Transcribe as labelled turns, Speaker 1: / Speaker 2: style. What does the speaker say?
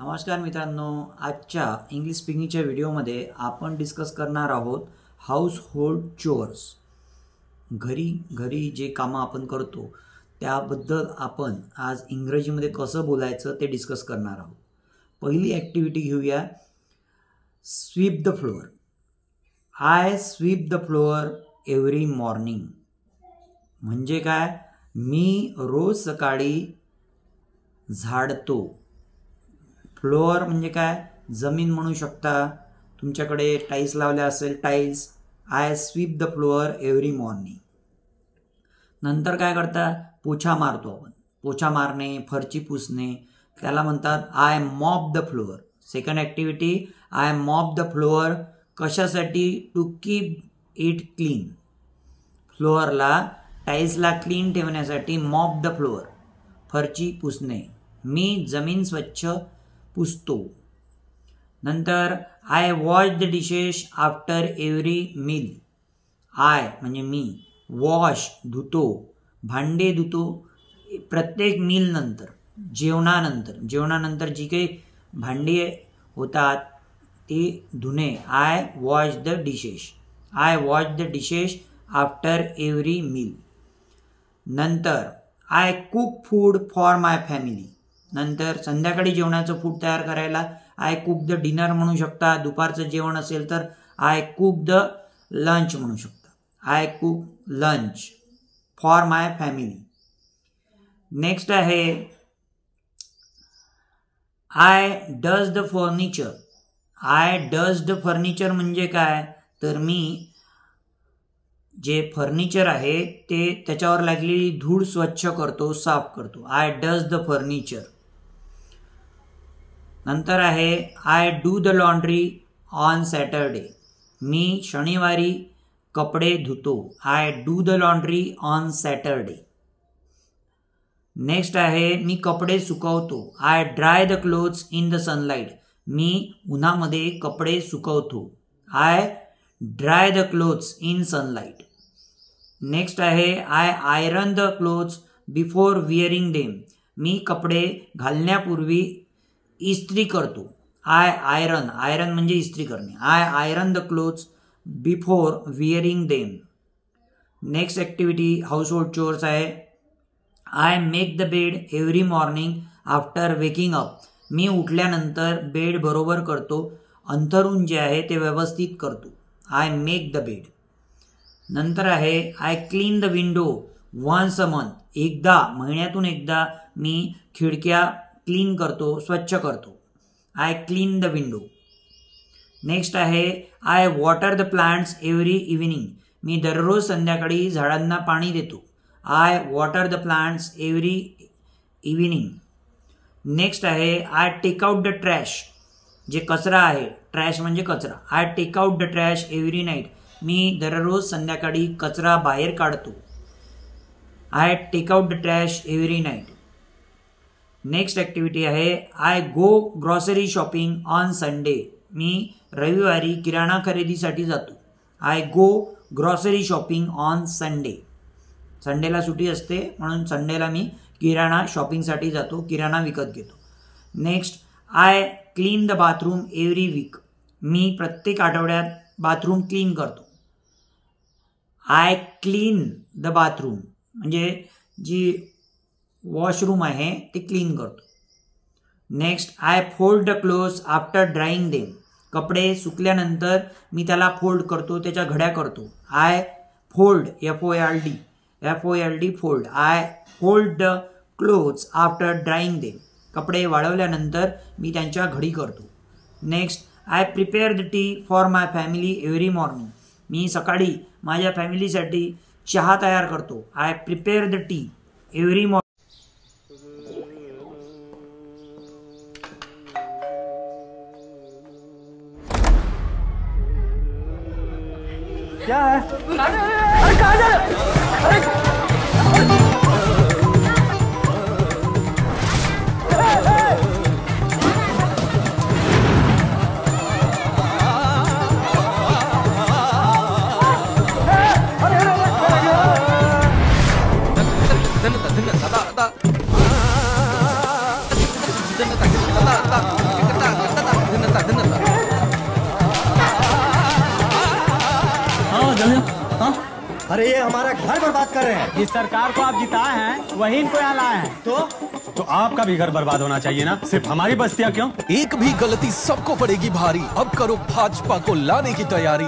Speaker 1: नमस्कार मित्रांनो, आजच्या इंग्लिश स्पीकिंगच्या व्हिडिओमध्ये आपण डिस्कस करणार आहोत हाऊस होल्ड चोअर्स. घरी जे कामं आपण करतो त्याबद्दल आपण आज इंग्रजीमध्ये कसं बोलायचं ते डिस्कस करणार आहोत. पहिली ॲक्टिव्हिटी घेऊया, sweep the floor. I sweep the floor every morning. म्हणजे काय? मी रोज सकाळी झाडतो. फ्लोअर म्हणजे काय? जमीन म्हणू शकता. तुमच्याकडे टाईल्स लावल्या असेल, tiles. I sweep the floor every morning. नंतर काय करता? पोछा मारतो आपण. पोछा मारणे, फरची पुसणे, त्याला म्हणतात I mop the floor. Second activity, I mop the floor. कशासाठी? To keep it clean. फ्लोअरला, टाईल्सला क्लीन ठेवण्यासाठी मॉप द फ्लोअर, फरची पुसणे. मी जमीन स्वच्छ पुसतो. नंतर I wash the dishes after every meal. I म्हणजे मी, वॉश धुतो, भांडे धुतो प्रत्येक मील नंतर, जेवणानंतर जी काही भांडी होतात ती धुणे. I wash the dishes. I wash the dishes after every meal. नंतर I cook food for my family. नंतर संध्याकाळी जेवणाचं फूड तयार करायला आय कुक द डिनर म्हणू शकता. दुपारचं जेवण असेल तर आय कुक द लंच म्हणू शकता. I cook lunch for my family. Next आहे I dust the furniture. I dust the furniture म्हणजे काय? तर मी जे फर्निचर आहे ते त्याच्यावर लागलेली धूळ स्वच्छ करतो, साफ करतो. I dust the furniture. नंतर आहे I do the laundry on Saturday. मी शनिवारी कपडे धुतो. I do the laundry on Saturday. Next आहे मी कपडे सुकवतो. I dry the clothes in the sunlight. मी उन्हामध्ये कपडे सुकवतो. I dry the clothes in sunlight. Next आहे I iron the clothes before wearing them. मी कपडे घालण्यापूर्वी इस्त्री करतो. आय आयरन म्हणजे इस्त्री करणे. I iron the clothes before wearing them. Next activity household chores आहे I make the bed every morning after waking up. मी उठल्यानंतर बेड बरोबर करतो. अंथरूण जे आहे ते व्यवस्थित करतो. I make the bed. नंतर आहे I clean the window once a month. महिन्यातून एकदा मी खिडक्या क्लीन करतो, स्वच्छ करतो. I clean the window. Next आहे I water the plants every evening. मी दररोज संध्याकाळी झाडांना पाणी देतो. I water the plants every evening. Next आहे I take out the trash. जे कचरा आहे, ट्रॅश म्हणजे कचरा. I take out the trash every night. मी दररोज संध्याकाळी कचरा बाहेर काढतो. I take out the trash every night. Next activity आहे I go grocery shopping on Sunday. मी रविवारी किराणा खरेदीसाठी जातो. I go grocery shopping on Sunday. संडेला सुट्टी असते म्हणून संडेला मी किराणा शॉपिंगसाठी जातो, किराणा विकत घेतो. Next I clean the bathroom every week. मी प्रत्येक आठवड्यात बाथरूम क्लीन करतो. आय क्लीन द बाथरूम म्हणजे जी वॉशरूम आहे ते क्लीन करतो. Next I fold the clothes after drying them. कपडे सुकल्यानंतर मी त्याला फोल्ड करतो, त्याच्या घड्या करतो. I fold, FOLD fold. I fold the clothes after drying them. कपडे वाळवल्यानंतर मी त्यांच्या घडी करतो. Next I prepare the tea for my family every morning. मी सकाळी माझ्या फॅमिलीसाठी चहा तयार करतो. I prepare the tea every morning.
Speaker 2: क्या है? अरे कहाँ जा रहे?
Speaker 3: अरे
Speaker 2: हाँ जल्दी हाँ।
Speaker 3: अरे ये हमारा घर बर्बाद कर रहे हैं।
Speaker 2: जिस सरकार को आप जिताए हैं वही इनको यहाँ लाए हैं। तो आपका भी घर बर्बाद होना चाहिए ना, सिर्फ हमारी बस्तियाँ क्यों?
Speaker 4: एक भी गलती सबको पड़ेगी भारी। अब करो भाजपा को लाने की तैयारी।